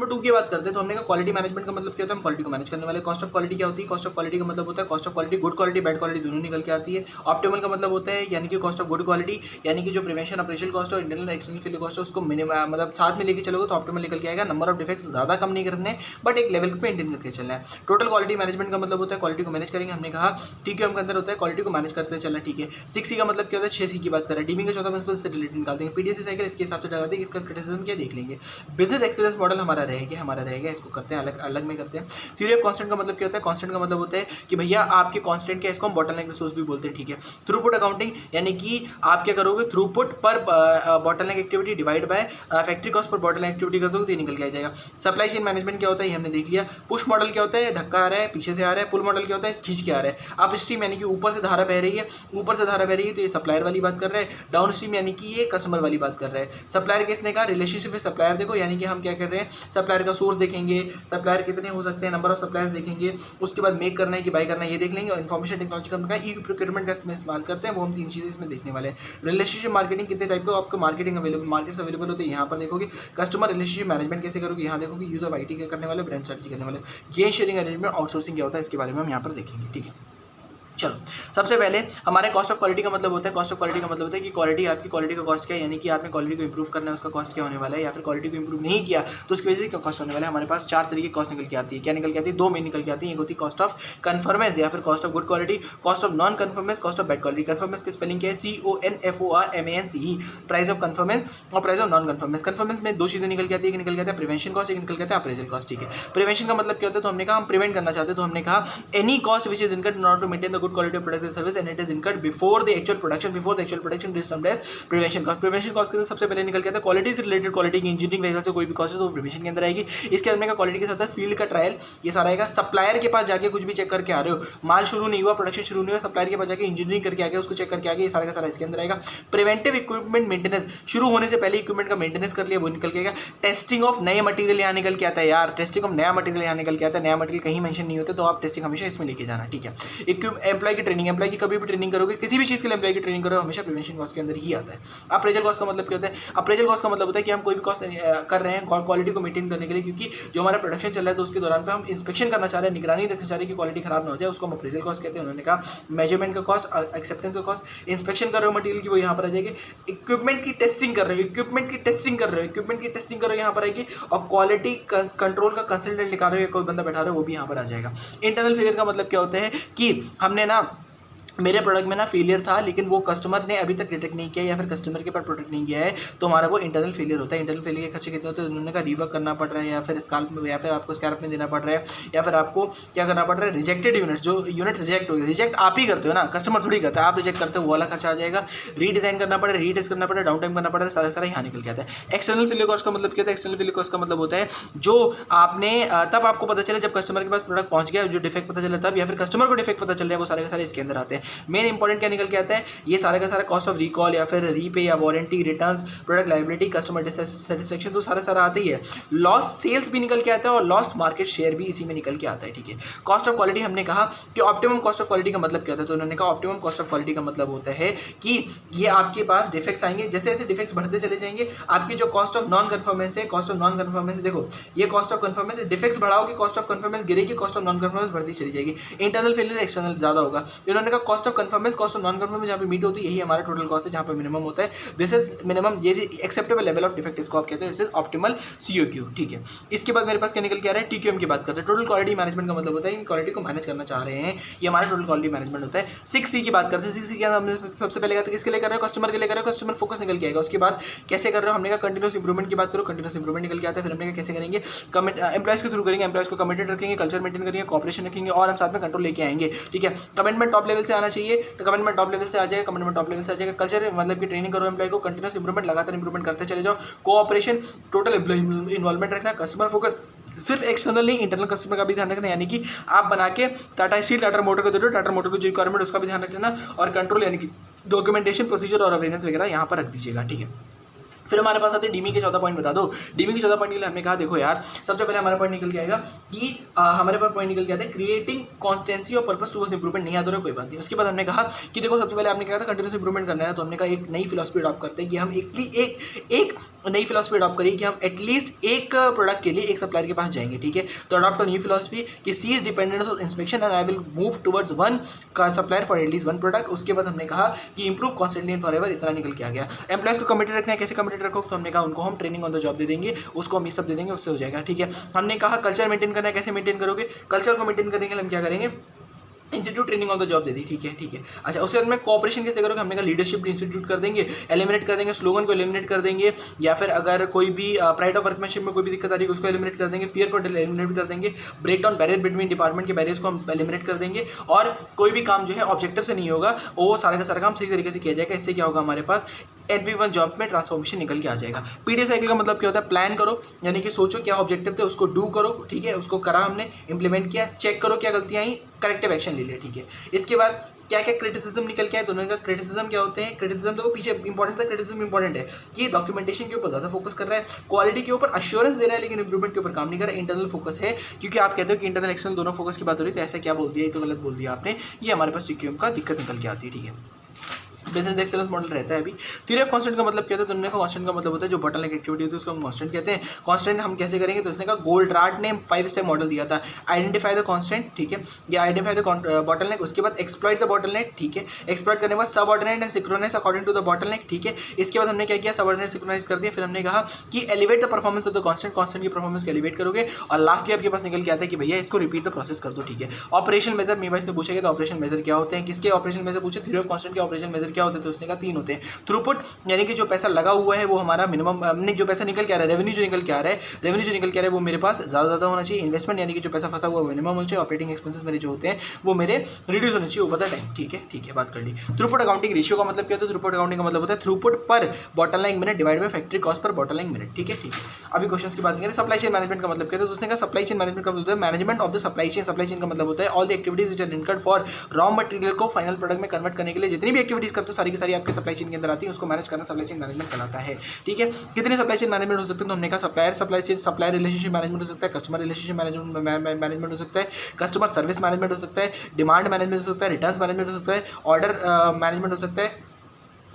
2 की बात करते हैं तो हमने कहा क्वालिटी मैनेजमेंट का मतलब क्या होता है, हम क्वालिटी को मैनेज करने वाले। कॉस्ट ऑफ क्वालिटी क्या होती है, कॉस्ट ऑफ क्वालिटी का मतलब होता है cost of quality, good quality bad quality दोनों निकल के आती है। ऑप्टिमल का मतलब होता है यानी कि कॉस्ट ऑफ गुड क्वालिटी, यानी कि जो प्रिवेंशन ऑपरेशनल कॉस्ट और इंटरनल एक्सटर्नल फेलियर कॉस्ट है उसको मिनिमम मतलब साथ में लेके चलोगे तो ऑप्टिमल निकल के आएगा। नंबर ऑफ डिफेक्ट्स ज़्यादा कम नहीं करने बट एक लेवल पे मेंटेन करके चलना है। टोटल क्वालिटी मैनेजमेंट का मतलब होता है क्वालिटी को मैनेज करेंगे, हमने कहा TQM के अंदर होता है क्वालिटी को मैनेज करते चलना, ठीक है। 6C का मतलब क्या होता है, 6C की बात करें, डीमिंग का चौथा प्रिंसिपल से रिलेटेड निकाल देंगे, PDCA साइकिल इसके हिसाब से लगा देंगे, इसका क्रिटिसिज्म क्या देख लेंगे। बिजनेस एक्सीलेंस मॉडल हमारा रहेगा, इसको करते हैं अलग में करते हैं। थ्योरी ऑफ कांस्टेंट का मतलब क्या होता है, कांस्टेंट का मतलब होता है कि भैया आपके कांस्टेंट क्या, इसको हम बॉटलनेक रिसोर्स भी बोलते हैं, ठीक है। थ्रूपुट अकाउंटिंग यानी कि आप क्या करोगे, थ्रूपुट पर bottleneck activity divide by factory cost per bottleneck activity कर दोगे तो ये निकल के आ जाएगा। सप्लाई चेन मैनेजमेंट क्या होता है ये हमने देख लिया। पुश मॉडल क्या होता है, धक्का आ रहा है पीछे से आ रहा है। पुल मॉडल क्या होता है, खींच के आ रहा है। अप स्ट्रीम यानी कि ऊपर से धारा बह रही है, तो ये सप्लायर वाली बात कर रहा है। डाउन स्ट्रीम यानी कि ये कस्टमर वाली बात कर रहा है। सप्लायर किसने कहा, रिलेशनशिप विद सप्लायर देखो, यानी कि हम क्या कर रहे हैं, सप्लायर का सोर्स देखेंगे, सप्लायर कितने हो सकते हैं, नंबर ऑफ सप्लायर्स देखेंगे, उसके बाद मेक करना है कि बाय करना है ये देख लेंगे। और इन्फॉर्मेशन टेक्नोलॉजी का ई प्रोक्योरमेंट का इस्तेमाल करते हैं, वो हम 3 चीज़ें इसमें देखने वाले हैं। रिलेशनशिप मार्केटिंग कितने टाइप का आपको मार्केट्स अवेलेबल होते हैं, यहाँ पर देखोगे। कस्टमर रिलेशनशिप मैनेजमेंट कैसे करोगे, यहाँ देखोगे। यूज ऑफ IT करने वाले, ब्रांड स्ट्रेटजी करने वाले। गेन शेयरिंग अरेंजमेंट आउटसोर्सिंग क्या होता है इसके बारे में हम यहाँ पर देखेंगे, ठीक है। चलो सबसे पहले हमारे कॉस्ट ऑफ क्वालिटी का मतलब होता है, कॉस्ट ऑफ क्वालिटी का मतलब होता है कि क्वालिटी, आपकी क्वालिटी का कॉस्ट क्या है, यानी कि आपने क्वालिटी को इंप्रूव करना है उसका कॉस्ट क्या होने वाला है, या फिर क्वालिटी को इंप्रूव नहीं किया तो उसकी वजह से क्या कॉस्ट होने वाला है। हमारे पास 4 तरीके की कॉस्ट निकल के आती है। क्या निकल के आती है, 2 मेन निकल के आती है। एक होती है कॉस्ट ऑफ कन्फर्मेंस या फिर cost of good quality, cost of non conformance, cost of bad quality. Conformance की स्पेलिंग क्या है, CONFORMANCE, प्राइस ऑफ कन्फर्मेंस और price of non conformance. Conformance में 2 चीज़ें निकल के आती है, एक निकल के आता है प्रिवेंशन कॉस्ट, एक निकल के आता है अप्रेजल कॉस्ट, ठीक है। प्रिवेंशन का मतलब क्या होता है, तो हमने कहा हम प्रिवेंट करना चाहते हैं, तो हमने कहा any cost which is incurred in order to maintain the good quality of product service and it is incurred before the actual production is termed as prevention cost। prevention cost के सबसे पहले निकल के आता है क्वालिटी से related, quality की engineering वगैरह से कोई भी कॉस्ट है तो वो प्रिवेंशन के अंदर आएगी। इसके अंदर का क्वालिटी के साथ साथ फील्ड का ट्रायल ये सारा आएगा। सप्लायर के पास जाके कुछ भी चेक करके आ रहे हो, माल शुरू नहीं हुआ, प्रोडक्शन शुरू नहीं हुआ, सप्लायर के पास जाके इंजीनियरिंग करके आ गया, उसको चेक करके आ गया, ये सारा का सारा इसके अंदर आएगा। प्रिवेंटिव इक्विपमेंट मेंटेनेंस, शुरू होने से पहले इक्विपमेंट का मेंटेनेंस कर लिया वो निकल के आएगा। टेस्टिंग ऑफ नए मटेरियल यहाँ निकल के आता है यार, टेस्टिंग ऑफ नया मटेरियल यहाँ निकल के आता है। नया मटेरियल कहीं मेंशन नहीं होता तो आप टेस्टिंग हमेशा इसमें लेके जाना, ठीक है। एम्प्लॉय की ट्रेनिंग, एम्प्लॉय की कभी भी ट्रेनिंग करोगे, किसी भी चीज़ के लिए एम्प्लॉय की ट्रेनिंग करो हमेशा प्रिवेंशन कॉस्ट के अंदर ही आता है। अप्रेजल कॉस्ट का मतलब क्या होता है, अप्रेजल कॉस्ट का मतलब होता है कि हम कोई भी कॉस्ट कर रहे हैं क्वालिटी को मेंटेन करने के लिए, क्योंकि जो हमारा प्रोडक्शन चल रहा है तो उसके दौरान पे हम इंस्पेक्शन करना चाह रहे हैं, निगरानी रखना चाह रहे हैं कि क्वालिटी खराब ना हो जाए, उसको हम अप्रेजल कॉस्ट कहते हैं। उन्होंने कहा मेजरमेंट का कॉस्ट, एक्सेप्टेंस का कॉस्ट, इंस्पेक्शन कर रहे हो मटेरियल की वो यहाँ पर आ जाएगी। इक्विपमेंट की टेस्टिंग कर रहे हो, इक्विपमेंट की टेस्टिंग करो यहाँ पर आएगी। और क्वालिटी कंट्रोल का कंसल्टेंट निकाल रहे हो, कोई बंदा बैठा रहे हो वो भी यहाँ पर आ जाएगा। इंटरनल फेलियर का मतलब क्या होता है कि हमने ना मेरे प्रोडक्ट में ना फेलियर था लेकिन वो कस्टमर ने अभी तक डिटेक्ट नहीं किया या फिर कस्टमर के पास प्रोडक्ट नहीं किया है तो हमारा वो इंटरनल फेलियर होता है। इंटरनल फेलियर के खर्चे कितने होते हैं, उन्होंने कहा रिवर्क करना पड़ रहा है या फिर स्काल्प में, या फिर आपको स्कैल्प में देना पड़ रहा है, या फिर आपको क्या करना पड़ रहा है, रिजेक्टेड यूनिट, जो यूनिट रिजेक्ट हो गई, रिजेक्ट आप ही करते हो ना, कस्टमर थोड़ी करता है, आप रिजेक्ट करते हो, वो वाला खर्चा आ जाएगा। रीडिजाइन करना पड़ा, रीटेस्ट करना पड़ा, डाउन टाइम करना पड़ा, सारा यहाँ निकल के आता है। एक्सटर्नल फेलियर कॉस्ट का मतलब क्या होता है, एक्सटर्नल फेलियर कॉस्ट का मतलब होता है जो आपने तब आपको पता चला जब कस्टमर के पास प्रोडक्ट पहुंच गया, जो डिफेक्ट पता चला तब, या फिर कस्टमर को डिफेक्ट पता चल रहा है, वो सारे के सारे इसके अंदर आते हैं। मेन इंपॉर्टेंट निकल के आता है ये सारा का सारा कॉस्ट ऑफ रिकॉल या फिर रीपे या warranty, returns, product liability, customer dissatisfaction, तो सारा आता ही है। लॉस सेल्स भी निकल के आता है और लॉस्ट मार्केट शेयर भी इसी में निकल के आता है, ठीक है। कॉस्ट ऑफ क्वालिटी हमने कहा कि ऑप्टिमम कॉस्ट ऑफ क्वालिटी का मतलब क्या होता है, तो उन्होंने कहा ऑप्टिमम कॉस्ट ऑफ क्वालिटी का मतलब होता है कि ये आपके पास डिफेक्ट्स आएंगे, जैसे जैसे डिफेक्ट्स बढ़ते चले जाएंगे आपकी जो कॉस्ट ऑफ नॉन कन्फर्मेंस है, कॉस्ट ऑफ नॉन कन्फर्मेंस देखो ये कॉस्ट ऑफ कन्फर्मेंस डिफेक्ट्स बढ़ाओगे, कॉस्ट ऑफ कन्फर्मेंस गिरेगी, कॉस्ट ऑफ नॉन कन्फर्मेंस बढ़ती चली जाएगी। इंटरनल फेलियर एक्सटर्नल ज़्यादा होगा। इन्होंने कहा cost of conformance, cost of non conformance जहाँ पे मीट होती है यही हमारा टोटल कॉस्ट है, जहाँ पर मिनिमम होता है। दिस इज मिनिमम, ये एक्सेप्टेबल लेवल ऑफ डिफेक्ट इसको आप कहते हैं, दिस इज ऑप्टिमल COQ, ठीक है। इसके बाद मेरे पास क्या निकल के आ रहा है, TQM की बात करते हैं। टोटल क्वालिटी मैनेजमेंट का मतलब होता है इन क्वालिटी को मैनेज करना चाह रहे हैं, ये हमारा टोटल क्वालिटी मैनेजमेंट होता है। 6C की बात करते हैं। 6C के अंदर हमने सबसे पहले कहा किसके लिए कर रहे हो, कस्टमर के लिए कर रहे हो, कस्टमर फोकस निकल के आएगा। उसके बाद कैसे कर रहे हो, हमने कहा कंटिन्यूस इंप्रूवमेंट की बात करो, कंटिन्यूस इंप्रूवमेंट निकल के आता है। फिर हमने कहा कैसे करेंगे, एम्प्लॉयज के थ्रू करेंगे, एम्प्लॉयज को कमिटेड रखेंगे, कल्चर मेंटेन करेंगे, कॉपरेशन रखेंगे और हम साथ में कंट्रोल लेके आएंगे, ठीक है। कमिटमेंट टॉप लेवल से आना चाहिए, तो कमिटमेंट टॉप लेवल से आ जाएगा, कमिटमेंट टॉप लेवल से आ जाएगा। कल्चर मतलब कि ट्रेनिंग करो एम्प्लॉय को, कंटिन्यूस इंप्रूवमेंट, लगातार इंप्रूवमेंट करते चले जाओ। कोऑपरेशन, टोटल एम्प्लॉय इन्वॉल्वमेंट रखना, कस्टमर फोकस, सिर्फ एक्सटर्नल नहीं इंटरनल कस्टमर का भी ध्यान रखना, यानी कि आप बना के टाटा स्टील, टाटा मोटर को दे दो, टाटा मोटर को जो रिक्वायरमेंट उसका भी ध्यान रख लेना, और कंट्रोल यानी कि डॉक्यूमेंटेशन, प्रोसीजर और अवेयरनेस वगैरह यहाँ पर रख दीजिएगा, ठीक है। फिर हमारे पास आते हैं डीमी के 14 पॉइंट बता दो। डीमी के 14 पॉइंट के लिए हमने कहा देखो यार, सबसे पहले हमारा पॉइंट निकल के आएगा कि हमारे पास पॉइंट निकल के आता है क्रिएटिंग कॉन्स्टेंसी और पर्पस टुवर्ड्स इंप्रूवमेंट। नहीं याद हो रहा कोई बात नहीं। उसके बाद हमने कहा कि देखो सबसे पहले आपने कहा था कंटिन्यूस इंप्रूवमेंट करना है, तो हमने कहा एक नई फिलॉसफी अडॉप्ट करते हैं कि हम एक नई फिलॉसफी अडॉप्ट करिए कि हम एटलीस्ट एक प्रोडक्ट के लिए एक सप्लायर के पास जाएंगे, ठीक है। तो अडॉप्ट न्यू फिलॉसफी कि cease dependence of inspection and I will move towards one का supplier for at least one product. उसके बाद हमने कहा कि इंप्रूव कॉन्स्टेंटली एंड फॉरएवर, इतना निकल के आ गया। एम्प्लॉयज को कमिटेड रखना है, कैसे कमिटेड रखो, तो हमने कहा उनको हम ट्रेनिंग ऑन द जॉब दे देंगे, उसको हम ये सब दे देंगे, उससे हो जाएगा, ठीक है। हमने कहा कल्चर मेंटेन करना है, कैसे मेंटेन करोगे, कल्चर को मेंटेन करने के लिए हम क्या करेंगे, institute training on the job दे दी, ठीक है ठीक है। अच्छा, उसके बाद में कोऑपरेशन कैसे करोगे, हमने कहा लीडरशिप इंस्टीट्यूट कर देंगे, एलिमिनेट कर देंगे, स्लोगन को एलिमिनेट कर देंगे, या फिर अगर कोई भी प्राइड ऑफ वर्कमैनशिप में कोई भी दिक्कत आ रही है उसको एलिमिनेट कर देंगे, फियर को एलिमिनेट कर देंगे, break down barrier between department के बैरियर्स को हम एलिमिनेट कर देंगे, और कोई भी काम जो है ऑब्जेक्टिव से नहीं होगा, वो सारा का सारा काम सही तरीके से किया जाएगा। इससे क्या होगा, हमारे पास एवरीवन जॉब में ट्रांसफॉर्मेशन निकल के आ जाएगा। पीडी साइकिल का मतलब क्या होता है, प्लान करो, यानी कि सोचो क्या ऑब्जेक्टिव थे, उसको डू करो, ठीक है, उसको करा हमने, इंप्लीमेंट किया, चेक करो क्या गलतियाँ आई, करेक्टिव एक्शन ले लिया, ठीक है। इसके बाद क्या क्या क्रिटिसिज्म निकल के आए, दोनों का क्रिटिसिज्म क्या होते हैं, क्रिटिसिज्म तो पीछे इंपॉर्टेंट था, क्रिटिसिज्म इंपॉर्टेंट है कि डॉक्यूमेंटेशन के ऊपर ज़्यादा फोकस कर रहा है, क्वालिटी के ऊपर अश्योरेंस दे रहा है, लेकिन इंप्रूवमेंट के ऊपर काम नहीं कर रहा है, इंटरनल फोकस है, क्योंकि आप कहते हो कि इंटरनल एक्सटर्नल दोनों फोकस की बात हो रही है, तो ऐसा क्या बोल दिया, ये तो गलत बोल दिया आपने, ये हमारे पास टीक्यूएम का दिक्कत निकल के आती है, ठीक है। बिजनेस एक्सेलेंस मॉडल रहता है अभी। थ्योरी ऑफ कांस्टेंट का मतलब क्या होता है, तुमने कहा कांस्टेंट का मतलब होता है जो बॉटलनेक एक्टिविटी होती है उसको हम कांस्टेंट कहते हैं। कांस्टेंट हम कैसे करेंगे, तो उसने कहा गोल्डराट ने 5 स्टेप मॉडल दिया था, आइडेंटिफाई द कांस्टेंट, ठीक है, या आइडेंटिफाई द बॉटलनेक, उसके बाद एक्सप्लॉइट द बॉटलनेक, ठीक है, एक्सप्लॉइट करने के बाद subordinate and synchronize according to the bottleneck, ठीक है। इसके बाद हमने क्या किया, सबऑर्डिनेट सिंक्रोनाइज कर दिया। फिर हमने कहा कि elevate the performance of the constant, constant की परफॉर्मेंस को एलिवेट करोगे, और लास्टली आपके पास निकल के आता है कि भैया इसको रिपीट द प्रोसेस कर दो, ठीक है। ऑपरेशन मेजर मीवाइस ने पूछेगा तो ऑपरेशन मेजर क्या होते हैं, किसके ऑपरेशन मेजर पूछे, थ्योरी ऑफ कांस्टेंट के ऑपरेशन मेजर क्या होते हैं, तो उसने कहा 3 होते हैं। थ्रूपुट यानी कि जो पैसा लगा हुआ है वो हमारा मिनिमम, जो पैसा निकल के आ रहा है, रेवेन्यू जो निकल के आ रहा है, रेवेन्यू जो निकल के आ रहा है वो मेरे पास ज़्यादा होना चाहिए। इन्वेस्टमेंट यानी कि जो पैसा फंसा हुआ है मिनिमम होना चाहिए। ऑपरेटिंग एक्सपेंसेस मेरे जो होते हैं वो मेरे रिड्यूस होने चाहिए ओवर द टाइम, ठीक है ठीक है, बात कर ली। थ्रूपुट अकाउंटिंग रेशियो का मतलब क्या होता है, थ्रूपुट अकाउंटिंग का मतलब होता है थ्रूपुट पर bottleneck minute divide by factory cost per bottleneck minute, ठीक है ठीक है। अभी क्वेश्चन की बात करें, सप्लाई चेन मैनेजमेंट का मतलब क्या होता है, उसने कहा सप्लाई चेन मैनेजमेंट का मतलब management of the supply chain. Supply chain का मतलब होता है all the activities which are incurred for raw material को फाइनल प्रोडक्ट में कन्वर्ट करने के लिए जितनी भी एक्टिविटीज करते हो सारी की सारी आपके सप्लाई चेन के अंदर आती है, उसको मैनेज करना सप्लाई चेन मैनेजमेंट कहलाता है, ठीक है। कितने सप्लाई चेन मैनेजमेंट हो सकते हैं, तो हमने कहा सप्लायर रिलेशनशिप मैनेजमेंट हो सकता है, कस्टमर रिलेशनशिप मैनेजमेंट हो सकता है, कस्टमर सर्विस मैनेजमेंट हो सकता है, डिमांड मैनेजमेंट हो सकता है, रिटर्न्स मैनेजमेंट हो सकता है, ऑर्डर मैनेजमेंट हो सकता है,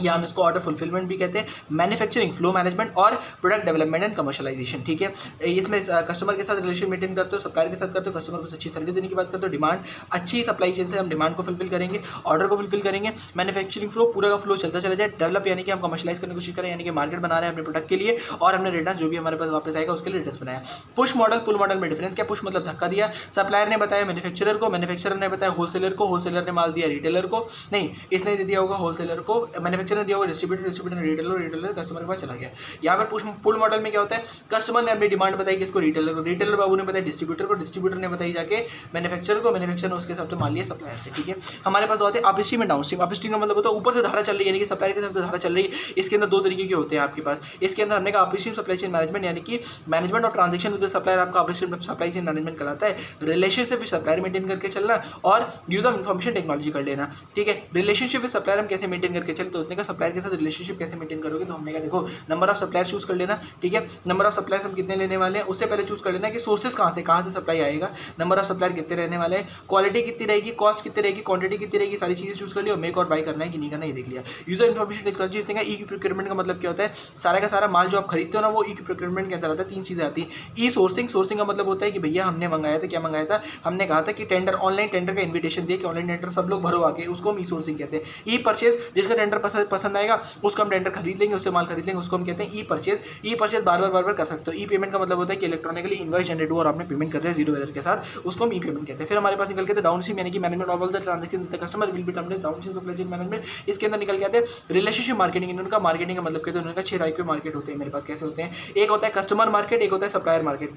या हम इसको ऑर्डर फुलफिलमेंट भी कहते हैं, मैन्युफैक्चरिंग फ्लो मैनेजमेंट और प्रोडक्ट डेवलपमेंट एंड कमर्शियलाइजेशन, ठीक है। इसमें कस्टमर के साथ रिलेशन मेंटेन करते हो, सप्लायर के साथ करते हो, कस्टमर को अच्छी सर्विस देने की बात करते हो, डिमांड अच्छी सप्लाई चेन से हम डिमांड को फुलफिल करेंगे, ऑर्डर को फुलफिल करेंगे, मैन्युफैक्चरिंग फ्लो पूरा का फ्लो चलता चला जाए, डेवलप यानी कि हम कमर्शियलाइज करने की कोशिश करें, यानी कि मार्केट बना रहे हैं अपने प्रोडक्ट के लिए, और हमने रिटर्न जो भी हमारे पास वापस आएगा उसके लिए रिटर्न बनाया। पुश मॉडल पुल मॉडल में डिफरेंस क्या, पुश मतलब धक्का दिया, सप्लायर ने बताया मैन्युफैक्चरर को, मैन्युफैक्चरर ने बताया होलसेलर को, होलसेलर ने माल दिया रिटेलर को, नहीं इसने दे दिया होगा होलसेलर को, मैन्युफैक्चरर ने दिया होगा डिस्ट्रीब्यूटर रिटेलर कस्टमर के पास चला गया। यहाँ पर पुल मॉडल में क्या होता है, कस्टमर ने अपनी डिमांड बताई किसको, रिटेलर को, रिटेलर बाबू ने बताया डिस्ट्रीब्यूटर को, डिस्ट्रीब्यूटर ने बताई जाके मैन्युफैक्चरर को, मैन्युफैक्चरर ने उसके हिसाब से माल लिया सप्लायर से, ठीक है। हमारे पास होते हैं अपस्ट्रीम एंड डाउनस्ट्रीम। अपस्ट्रीम का मतलब होता है ऊपर से धारा चल रही है, यानी कि सप्लायर की तरफ से धारा चल रही है। इसके अंदर 2 तरीके के होते हैं आपके पास। इसके अंदर हमने कहा अपस्ट्रीम सप्लाई चेन मैनेजमेंट, यानी कि management of transaction with the supplier आपका अपस्ट्रीम सप्लाई चेन मैनेजमेंट कहलाता है। रिलेशनशिप विद सप्लायर मेंटेन करके चलना और यूज ऑफ इन्फॉर्मेशन टेक्नोलॉजी कर लेना, ठीक है। रिलेशनशिप विद सप्लायर हम कैसे मेंटेन करके चले, तो उसने कहा सप्लायर के साथ रिलेशनशिप कैसे मेंटेन करोगे, तो हमने कहा देखो नंबर ऑफ सप्लायर चूज कर लेना, ठीक है। नंबर ऑफ सप्लायर्स हम कितने लेने वाले हैं उससे पहले चूज कर लेना कि सोर्सेस कहाँ से सप्लाई आएगा, नंबर ऑफ सप्लायर कितने रहने वाले हैं, क्वालिटी कितनी रहेगी, कॉस्ट कितनी रहेगी, क्वांटिटी कितनी रहेगी, सारी चीजें चूज कर लिया और मेक और बाय करना है कि नहीं करना ये देख लिया। यूजर इन्फॉर्मेशन टेक्नोलॉजी, इसने कहा ई प्रोक्योरमेंट का मतलब क्या होता है, सारा का सारा माल जो आप खरीदते हो ना वो ई प्रोक्योरमेंट के अंदर आता है। 3 चीजें आती हैं। ई सोर्सिंग, सोर्सिंग का मतलब होता है कि भैया हमने मंगाया था, क्या मंगाया था, हमने कहा था कि टेंडर, ऑनलाइन टेंडर का इन्विटेशन दिया कि ऑनलाइन टेंडर सब लोग भरो आके, उसको हम ई सोर्सिंग कहते हैं। ई परचेज, जिसका टेंडर पसंद आएगा उसको हम टेंडर खरीद लेंगे, उससे माल खरीद लेंगे, उसको हम कहते हैं ई परचेज। ई परचेज बार बार कर सकते हो। ई पेमेंट का मतलब होता है कि इलेक्ट्रॉनिकली इनवॉइस जनरेट हुआ और आपने पेमेंट कर दिया 0 एरर के साथ, उसको हम ई पेमेंट कहते हैं। फिर हमारे पास निकल के डाउनस्ट्रीम, यानी कि management of all the transaction the customer will be termed as downstream supply chain management. इसके अंदर निकल के आते हैं रिलेशनशिप मार्केटिंग। इनका मार्केटिंग का मतलब कहते हैं, उनका 6 टाइप के मार्केट होते हैं मेरे पास। कैसे होते हैं, एक होता है कस्टमर मार्केट, एक होता है सप्लायर मार्केट।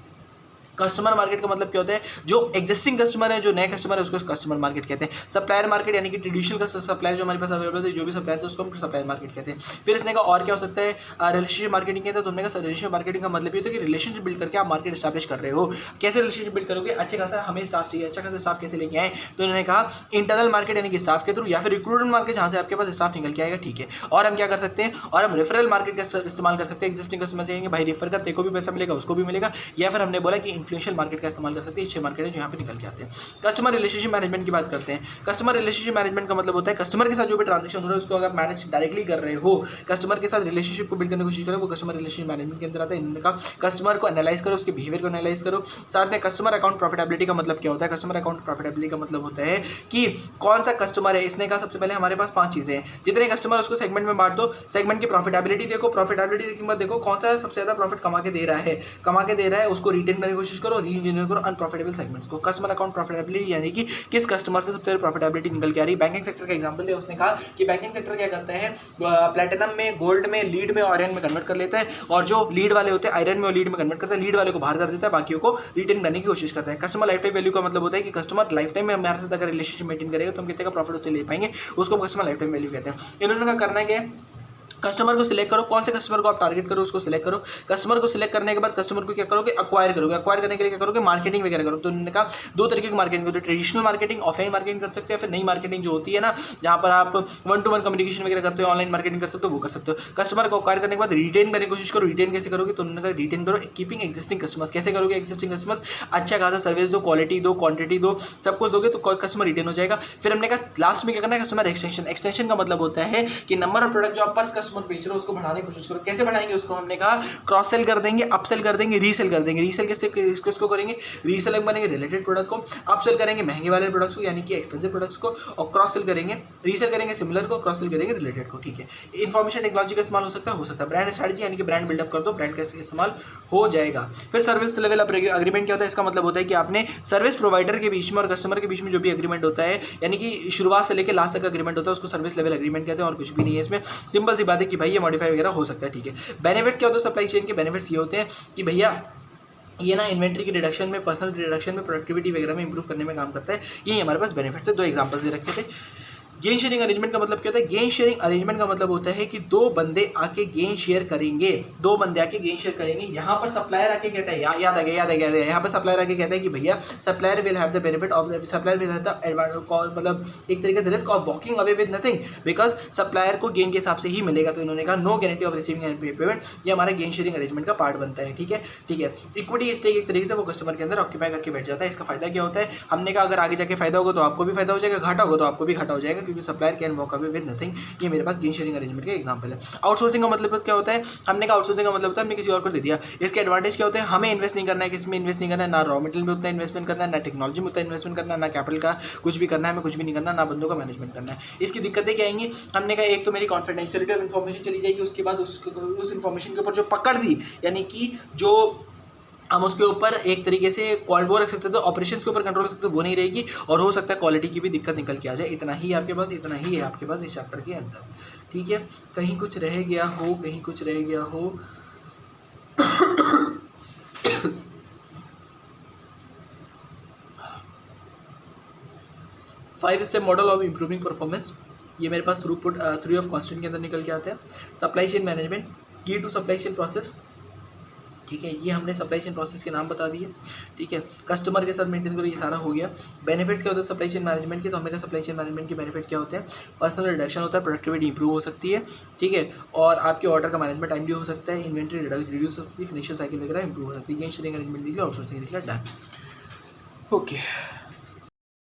कस्टमर मार्केट का मतलब क्या होता है, जो एग्जिस्टिंग कस्टमर है, जो नए कस्टमर है, उसको कस्टमर मार्केट कहते हैं। सप्लायर मार्केट यानी कि ट्रेडिशनल का सप्लायर जो हमारे पास अवेलेबल है, जो भी सप्लायर है उसको हम सप्लायर मार्केट कहते हैं। फिर इसने का और क्या हो सकता है, रिलेशनशिप मार्केटिंग कहते हैं। तो हमने कहा रिलेशनशिप मार्केटिंग का मतलब ये होता है कि रिलेशनशिप बिल्ड करके आप मार्केट स्टैब्लिश कर रहे हो। कैसे रिलेशनशिप बिल्ड करोगे, अच्छे खासा हमें स्टाफ चाहिए, अच्छा खासा स्टाफ कैसे लेके आए, तो उन्होंने कहा इंटरनल मार्केट यानी कि स्टाफ के थ्रू, या फिर रिक्रूटमेंट मार्केट जहाँ से आपके पास स्टाफ निकल के आएगा, ठीक है। और हम क्या कर सकते हैं, और हम रेफरल मार्केट का इस्तेमाल कर सकते हैं। एग्जिस्टिंग कस्टमर चाहिए भाई रेफर कर, तेरे को भी पैसा मिलेगा, उसको भी मिलेगा। या फिर हमने बोला कि इन्फ्लुएंशियल मार्केट का इस्तेमाल कर सकते हैं, 6 मार्केट है जो यहाँ पे निकल के आते हैं। कस्टमर रिलेशनशिप मैनेजमेंट की बात करते हैं। कस्टमर रिलेशनशिप मैनेजमेंट का मतलब होता है कस्टमर के साथ जो भी ट्रांजेक्शन हो रहा है उसको अगर मैनेज डायरेक्टली कर रहे हो, कस्टमर के साथ रिलेशनशिप को बिल्ड करने की कोशिश करो, वो कस्टमर रिलेशनशिप मैनेजमेंट के अंदर आता है। इन्होंने कहा कस्टमर को एनालाइज करो, उसके बिहेवियर को एनालाइज करो। साथ में कस्टमर अकाउंट प्रॉफिटेबिलिटी का मतलब क्या होता है, कस्टमर अकाउंट प्रॉफिटेबिलिटी का मतलब होता है कि कौन सा कस्टमर है। इसने कहा सबसे पहले हमारे पास 5 चीजें हैं, जितने कस्टमर उसको सेगमेंट में बांट दो। सेगमेंट की प्रॉफिटेबिलिटी देखो, प्रॉफिटेबिलिटी की मत देखो कौन सा सबसे ज्यादा प्रॉफिट कमा के दे रहा है, उसको रिटेन करने की कोशिश करो, री इंजीनियर करो अनप्रॉफिटेबल सेगमेंट्स को। कस्टमर अकाउंट प्रॉफिटेबिलिटी यानी कि किस कस्टमर से सबसे ज्यादा प्रॉफिटेबिलिटी निकल के आ रही है। बैंकिंग सेक्टर का एग्जांपल दिया, उसने कहा कि बैंकिंग सेक्टर क्या करता है, प्लेटिनम में, गोल्ड में, लीड में, आयरन में कन्वर्ट कर लेता है, और जो लीड वाले होते हैं आयरन में और लीड में कन्वर्ट करता है, लीड वाले को बाहर कर देता है, बाकियों को रिटेन करने की कोशिश करता है। कस्टमर लाइफ टाइम वैल्यू का मतलब होता है कि कस्टमर लाइफ टाइम में हमारे साथ अगर रिलेशनशिप मेंटेन करेगा तो हम कितने का प्रॉफिट उससे ले पाएंगे, उसको कस्टमर लाइफ टाइम वैल्यू कहते हैं। इन्होंने कहा करना क्या है, कस्टमर को सिलेक्ट करो, कौन से कस्टमर को आप टारगेट करो उसको सिलेक्ट करो। कस्टमर को सिलेक्ट करने के बाद कस्टमर को क्या करोगे, अक्वायर करोगे। अक्वायर करने के लिए क्या करोगे, मार्केटिंग वगैरह करो। तो उन्होंने कहा 2 तरीके की मार्केटिंग होती है, ट्रेडिशनल मार्केटिंग, ऑफलाइन मार्केटिंग कर सकते हो, फिर नई मार्केटिंग जो होती है ना, जहाँ पर आप 1-to-1 कम्युनिकेशन वगैरह करते हो, ऑनलाइन मार्केटिंग कर सकते हो, वो कर सकते हो। कस्टमर को अक्वायर करने के बाद रिटेन करने की कोशिश करो। रिटेन कैसे करोगे, तो उन्होंने कहा रिटेन करो कीपिंग एग्जिस्टिंग कस्टमर्स। कैसे करोगे, एग्जिस्टिंग कस्टमर्स अच्छा खासा सर्विस दो, क्वालिटी दो, क्वांटिटी दो, सब कुछ दोगे तो कस्टमर रिटेन हो जाएगा। फिर हमने कहा लास्ट में क्या करना है, कस्टमर एक्सटेंशन। एक्सटेंशन का मतलब होता है कि नंबर ऑफ प्रोडक्ट जो आप पर कस्टमर बेच रहे हो उसको बढ़ाने की कोशिश करो। कैसे बढ़ाएंगे उसको, हमने कहा क्रॉस सेल कर देंगे, अपसेल कर देंगे, रीसेल कर देंगे। रीसेल कैसे इसको करेंगे, रीसेल हम करेंगे रिलेटेड प्रोडक्ट को, अपसेल करेंगे महंगे वाले प्रोडक्ट्स को यानी कि एक्सपेंसिव प्रोडक्ट्स को, और क्रॉस सेल करेंगे, रीसेल करेंगे सिमिलर को, क्रॉस सेल करेंगे रिलेटेड को, ठीक है। इन्फॉर्मेशन टेक्नोलॉजी का इस्तेमाल हो सकता है। ब्रांड स्ट्रेटजी यानी कि ब्रांड बिल्डअप कर दो, ब्रांड का इस्तेमाल हो जाएगा। फिर सर्विस लेवल अग्रीमेंट क्या होता है, इसका मतलब होता है कि आपने सर्विस प्रोवाइडर के बीच में और कस्टमर के बीच में जो भी अग्रीमेंट होता है, यानी कि शुरुआत से लेकर लास्ट तक अग्रीमेंट होता है, उसको सर्विस लेवल अग्रीमेंट कहते हैं, और कुछ भी नहीं है इसमें। सिंपल सी बात है कि भाई ये मॉडिफाई वगैरह हो सकता है, ठीक है। बेनिफिट क्या होता है सप्लाई चेन के, बेनिफिट्स ये होते हैं कि भैया ये ना इन्वेंट्री की रिडक्शन में, पर्सनल रिडक्शन में, प्रोडक्टिविटी वगैरह में इंप्रूव करने में काम करता है। ये हमारे पास बेनिफिट्स है। 2 एग्जांपल्स दे रखे थे। गेन शेयरिंग अरेंजमेंट का मतलब क्या होता है, गेन शेयरिंग अरेंजमेंट का मतलब होता है कि 2 बंदे आके गेन शेयर करेंगे, 2 बंदे आके गेन शेयर करेंगे। यहाँ पर सप्लायर आके कहता है, याद आ गया, यहाँ पर सप्लायर आके कहता है कि भैया supplier will have the benefit of, supplier will have the advantage, मतलब एक तरीके से risk of walking away with nothing, because supplier को गेन के हिसाब से ही मिलेगा। तो इन्होंने कहा no guarantee of receiving and payment, ये हमारा गेन शेयरिंग अरेंजमेंट का पार्ट बनता है, ठीक है। इक्विटी स्टेक एक तरीके से वो कस्टमर के अंदर ऑक्यूपाई करके बैठ जाता है। इसका फायदा क्या होता है, हमने कहा अगर आगे जाके फायदा होगा तो आपको भी फायदा हो जाएगा, घाटा होगा तो आपको भी घाटा हो जाएगा, क्योंकि supplier can walk away with nothing. ये मेरे पास गेन शेयरिंग अरेंजमेंट का एग्जांपल है। आउटसोर्सिंग का मतलब क्या होता है, हमने कहा आउटसोर्सिंग का मतलब होता है हमने किसी और को दे दिया। इसके एडवांटेज क्या होते हैं, हमें इन्वेस्ट नहीं करना है, किसमें इन्वेस्ट नहीं करना है, ना रॉ मटेरियल में उतना इन्वेस्टमेंट करना है, ना टेक्नोलॉजी में उतना इन्वेस्टमेंट करना है, ना कैपिटल का कुछ भी करना है, हमें कुछ भी नहीं करना, ना बंदों का मैनेजमेंट करना है। इसकी दिक्कतें क्या आएंगी, हमने कहा एक तो मेरी कॉन्फिडेंशियलिटी ऑफ इन्फॉर्मेशन चली जाएगी, उसके बाद उस इन्फॉर्मेशन के ऊपर जो पकड़ थी, यानी कि जो हम उसके ऊपर एक तरीके से वो रख सकते थे, ऑपरेशंस के ऊपर कंट्रोल रख सकते थे, वो नहीं रहेगी, और हो सकता है क्वालिटी की भी दिक्कत निकल के आ जाए। इतना ही है आपके पास इस चैप्टर के अंदर, ठीक है। कहीं कुछ रह गया हो 5 step model of improving performance, ये मेरे पास थ्री ऑफ कॉन्स्टेंट के अंदर निकल के आता है। सप्लाई चेन मैनेजमेंट, की टू सप्लाई चेन प्रोसेस, ठीक है, ये हमने सप्लाई चेन प्रोसेस के नाम बता दिए, ठीक है। कस्टमर के साथ मेंटेन करो, ये सारा हो गया। बेनिफिट्स क्या होता है सप्लाई चेन मैनेजमेंट के, तो हमने कहा सप्लाई चेन मैनेजमेंट के बेनिफिट क्या होते हैं, पर्सनल रिडक्शन होता है, प्रोडक्टिविटी इंप्रूव हो सकती है, ठीक है, और आपके ऑर्डर का मैनेजमेंट टाइमली हो सकता है, इन्वेंट्री रिड्यूस हो सकती है, फिनिशियल साइकिल वगैरह इंप्रूव हो सकती है। गेन शेयरिंग अरेंजमेंट देखिए, आउटसोर्सिंग देखिए, डन, ओके।